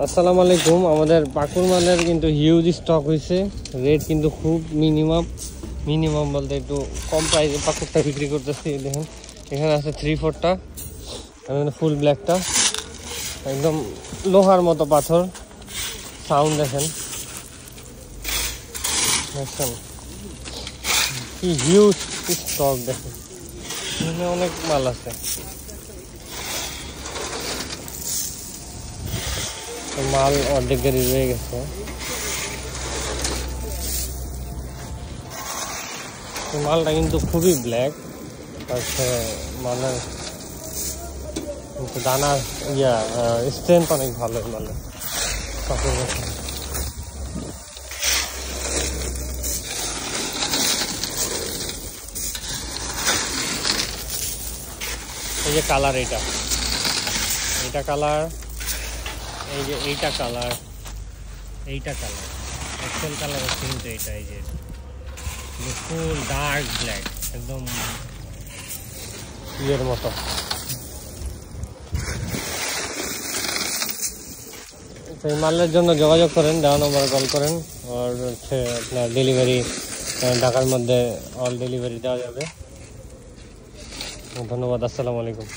আসসালামু আলাইকুম। আমাদের পাকুর মালের কিন্তু হিউজ স্টক হয়েছে। রেট কিন্তু খুব মিনিমাম বলতে একটু কম প্রাইসে পাকুরটা বিক্রি করতেছি। দেখুন এখানে আছে 3/4টা, এখানে ফুল ব্ল্যাকটা, একদম লোহার মতো পাথর। সাউন্ড দেখেন, দেখছেন কি হিউজ স্টক। দেখেন এখানে অনেক মাল আছে। মাল অর্ধেক গাড়ি রয়ে গেছে। মালটা কিন্তু খুবই ব্ল্যাক আছে, মানে দানার স্ট্রেংথ অনেক ভালো মালের। এই যে কালার, এইটা কালার, এই যে এইটা কালার এক্সেল কালার হচ্ছে কিন্তু এইটা। এই যে ফুল ডার্ক ব্ল্যাক, একদম ইয়ের মতো। এই মালের জন্য যোগাযোগ করেন, দেওয়া নম্বরে কল করেন। আর হচ্ছে আপনার ডেলিভারি ঢাকার মধ্যে অল ডেলিভারি দেওয়া যাবে। ধন্যবাদ। আসসালামু আলাইকুম।